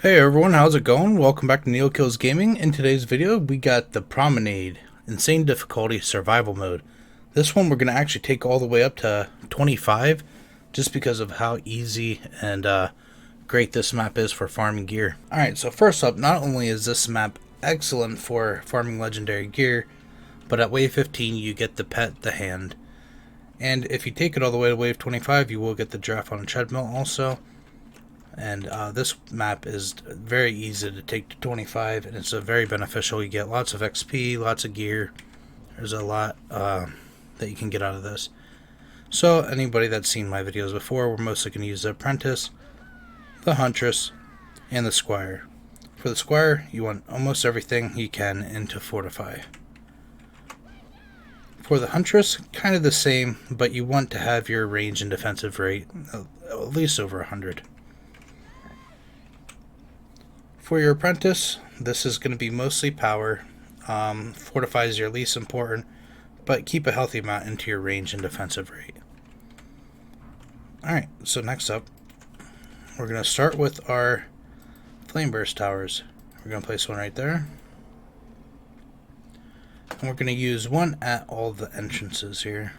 Hey everyone, how's it going? Welcome back to Neokills Gaming. In today's video, we got the Promenade, Insane Difficulty Survival Mode. This one we're going to actually take all the way up to 25, just because of how easy and great this map is for farming gear. Alright, so first up, not only is this map excellent for farming legendary gear, but at wave 15 you get the pet, the hand. And if you take it all the way to wave 25, you will get the giraffe on a treadmill also. And this map is very easy to take to 25, and it's very beneficial. You get lots of XP, lots of gear. There's a lot that you can get out of this. So anybody that's seen my videos before, we're mostly going to use the Apprentice, the Huntress, and the Squire. For the Squire, you want almost everything you can into Fortify. For the Huntress, kind of the same, but you want to have your range and defensive rate at least over 100. For your Apprentice, this is going to be mostly power. Fortify is your least important, but keep a healthy amount into your range and defensive rate. Alright, so next up, we're going to start with our Flame Burst Towers. We're going to place one right there. And we're going to use one at all the entrances here.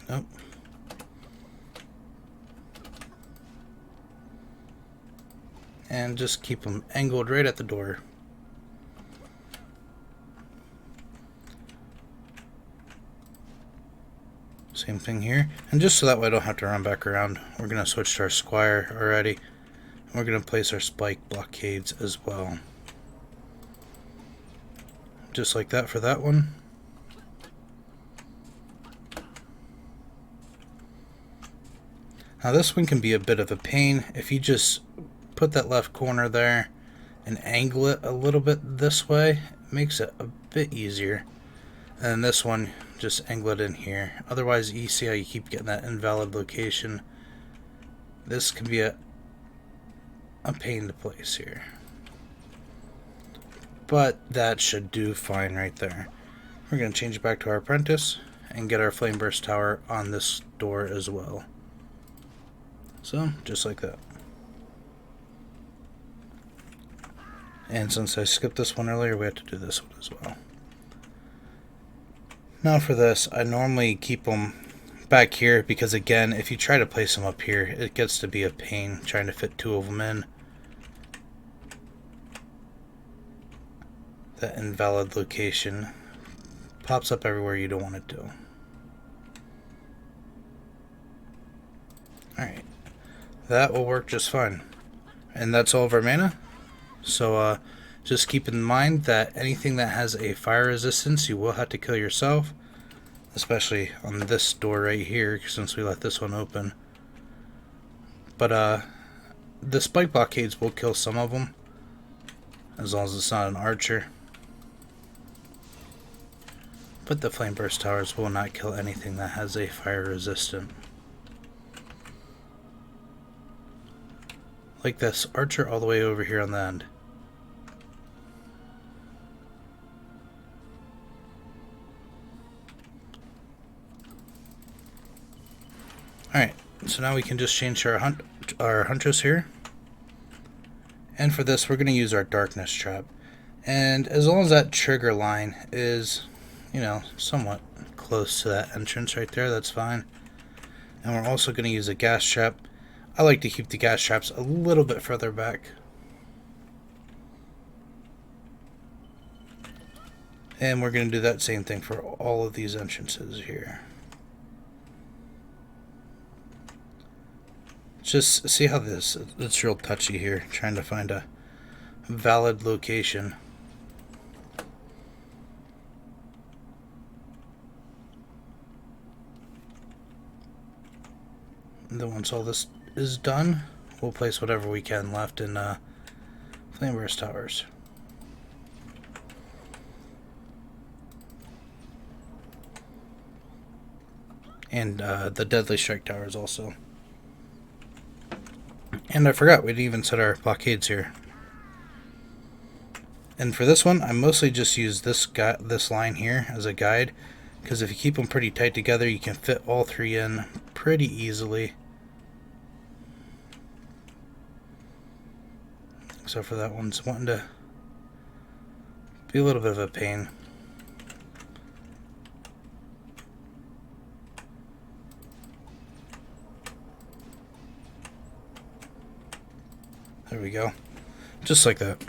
Nope. And just keep them angled right at the door. Same thing here. And just so that way I don't have to run back around, we're going to switch to our Squire already. And we're going to place our spike blockades as well. Just like that for that one. Now this one can be a bit of a pain if you just put that left corner there and angle it a little bit this way. It makes it a bit easier. And this one, just angle it in here. Otherwise, you see how you keep getting that invalid location. This can be a pain to place here. But that should do fine right there. We're going to change it back to our Apprentice and get our Flame Burst Tower on this door as well. So, just like that. And since I skipped this one earlier, we have to do this one as well. Now for this, I normally keep them back here because, again, if you try to place them up here, it gets to be a pain trying to fit two of them in. That invalid location pops up everywhere you don't want it to. Alright, that will work just fine. And that's all of our mana. So just keep in mind that anything that has a fire resistance, you will have to kill yourself. Especially on this door right here, since we let this one open. But the spike blockades will kill some of them, as long as it's not an archer. But the flame burst towers will not kill anything that has a fire resistant. Like this archer all the way over here on the end. Alright, so now we can just change our Huntress here. And for this, we're going to use our Darkness Trap. And as long as that trigger line is, you know, somewhat close to that entrance right there, that's fine. And we're also going to use a Gas Trap. I like to keep the gas traps a little bit further back. And we're going to do that same thing for all of these entrances here. Just see how it's real touchy here, trying to find a valid location. And then once all this is done, we'll place whatever we can left in Flame Burst Towers. And the Deadly Strike Towers also. And I forgot, we didn't even set our blockades here. And for this one, I mostly just use this line here as a guide. because if you keep them pretty tight together, you can fit all three in pretty easily. Except for that one's wanting to be a little bit of a pain. There we go. Just like that.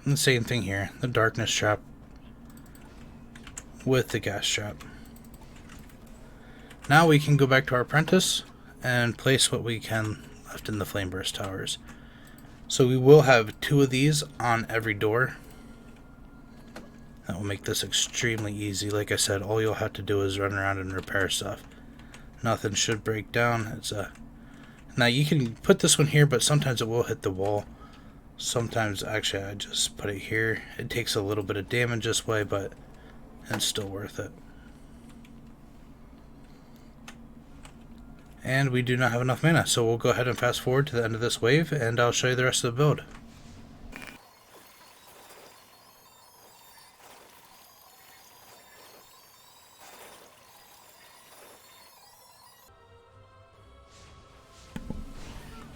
And the same thing here. The darkness trap with the gas trap. Now we can go back to our apprentice and place what we can left in the flame burst towers. So we will have 2 of these on every door. That will make this extremely easy. Like I said, all you'll have to do is run around and repair stuff. Nothing should break down. Now you can put this one here, but sometimes it will hit the wall. Sometimes, actually, I just put it here. It takes a little bit of damage this way, but it's still worth it. And we do not have enough mana, so we'll go ahead and fast forward to the end of this wave, and I'll show you the rest of the build.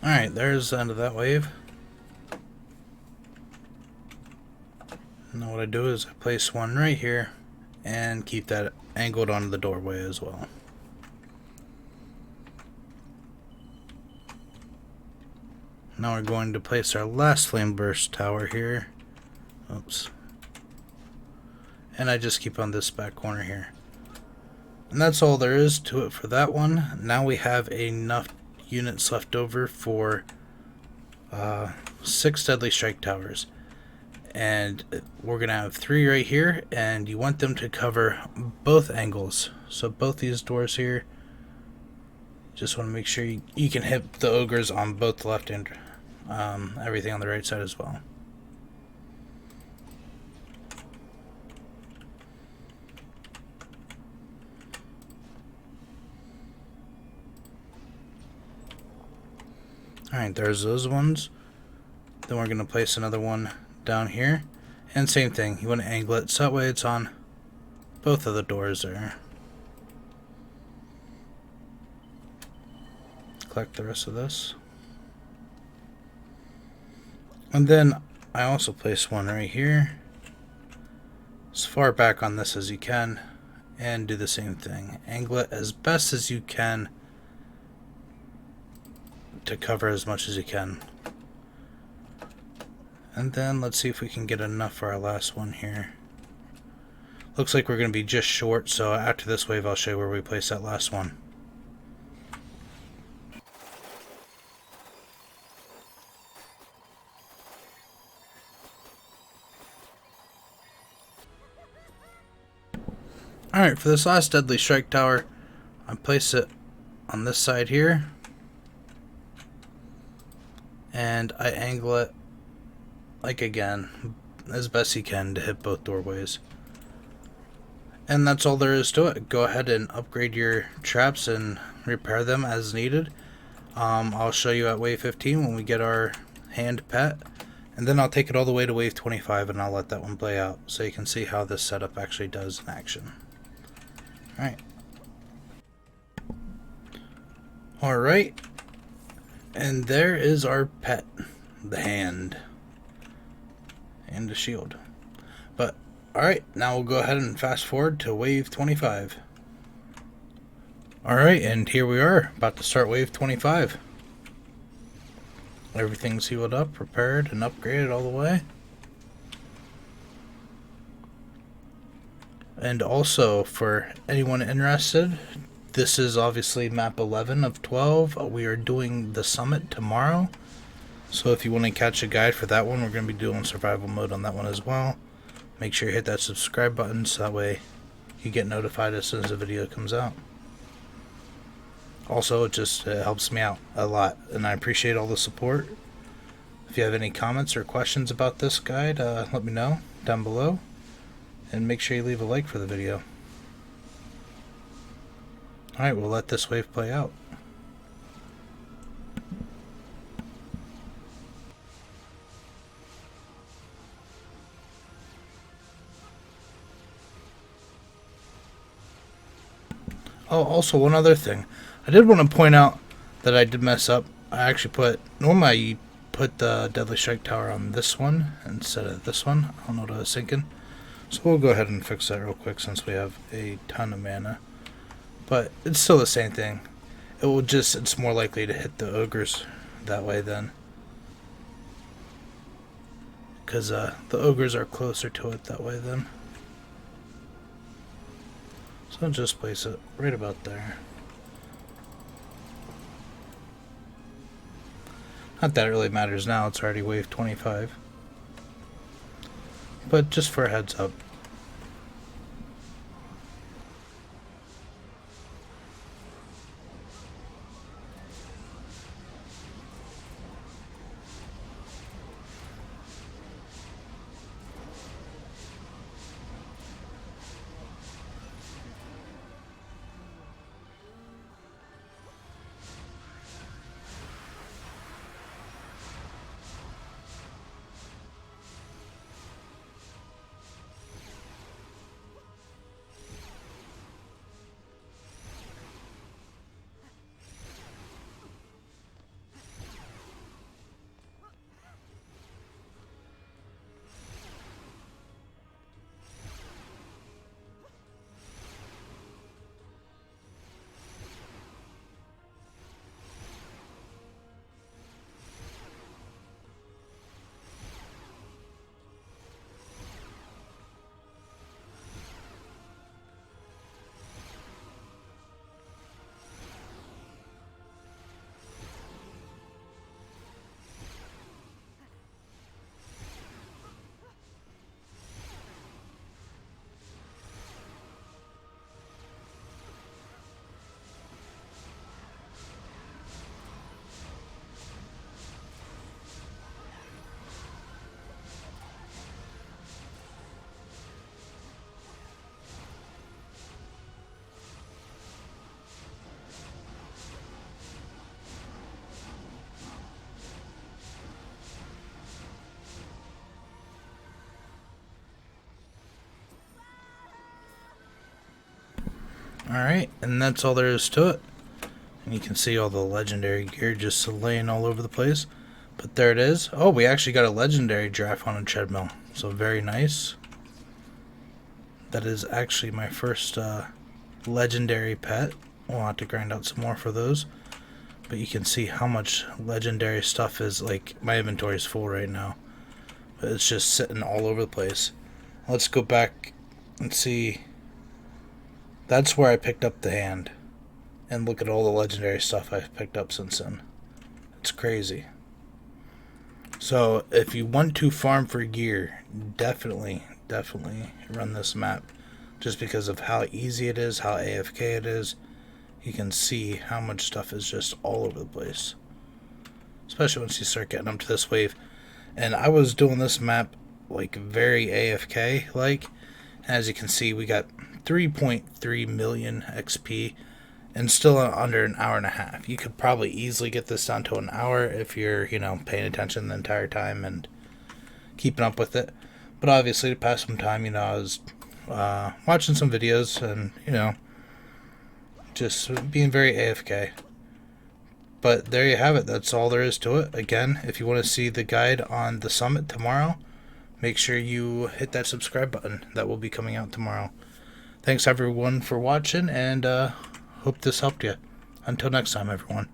Alright, there's the end of that wave. Now what I do is I place one right here and keep that angled onto the doorway as well. Now we're going to place our last flame burst tower here. Oops. And I just keep on this back corner here. And that's all there is to it for that one. Now we have enough units left over for 6 deadly strike towers. And we're going to have 3 right here, and you want them to cover both angles. So both these doors here, just want to make sure you can hit the ogres on both the left and everything on the right side as well. Alright, there's those ones. Then we're going to place another one down here. And same thing, you want to angle it so that way it's on both of the doors there. Collect the rest of this. And then I also place one right here, as far back on this as you can, and do the same thing. Angle it as best as you can to cover as much as you can. And then let's see if we can get enough for our last one here. Looks like we're going to be just short, so after this wave I'll show you where we place that last one. Alright, for this last deadly strike tower, I place it on this side here. And I angle it, like again, as best you can to hit both doorways. And that's all there is to it. Go ahead and upgrade your traps and repair them as needed. I'll show you at wave 15 when we get our hand pet. And then I'll take it all the way to wave 25 and I'll let that one play out so you can see how this setup actually does in action. Alright. Alright. And there is our pet, the hand. And the shield. But, alright, now we'll go ahead and fast forward to wave 25. Alright, and here we are, about to start wave 25. Everything's healed up, prepared, and upgraded all the way. And also, for anyone interested, this is obviously map 11 of 12. We are doing the summit tomorrow. So if you want to catch a guide for that one, we're going to be doing survival mode on that one as well. Make sure you hit that subscribe button so that way you get notified as soon as the video comes out. Also, it just helps me out a lot, and I appreciate all the support. If you have any comments or questions about this guide, let me know down below. And make sure you leave a like for the video. Alright, we'll let this wave play out. Oh, also one other thing. I did want to point out that I did mess up. I actually normally I put the Deadly Strike Tower on this one instead of this one. I don't know what I was thinking. So we'll go ahead and fix that real quick since we have a ton of mana. But it's still the same thing. It's more likely to hit the ogres that way then. Because the ogres are closer to it that way then. So I'll just place it right about there. Not that it really matters now, it's already wave 25. But just for a heads up. Alright, and that's all there is to it. And you can see all the legendary gear just laying all over the place. But there it is. Oh, we actually got a legendary giraffe on a treadmill. So very nice. That is actually my first legendary pet. We'll have to grind out some more for those. But you can see how much legendary stuff is. Like, my inventory is full right now. But it's just sitting all over the place. Let's go back and see. That's where I picked up the hand. And look at all the legendary stuff I've picked up since then. It's crazy. So if you want to farm for gear, definitely run this map. Just because of how easy it is, how AFK it is. You can see how much stuff is just all over the place. Especially once you start getting up to this wave. And I was doing this map like very AFK like. As you can see, we got 3.3 million XP and still under an hour and a half. You could probably easily get this down to an hour if you're, paying attention the entire time and keeping up with it. But obviously, to pass some time, I was watching some videos and, just being very AFK. But there you have it. That's all there is to it. Again, if you want to see the guide on the summit tomorrow, make sure you hit that subscribe button. That will be coming out tomorrow. Thanks everyone for watching, and hope this helped you. Until next time, everyone.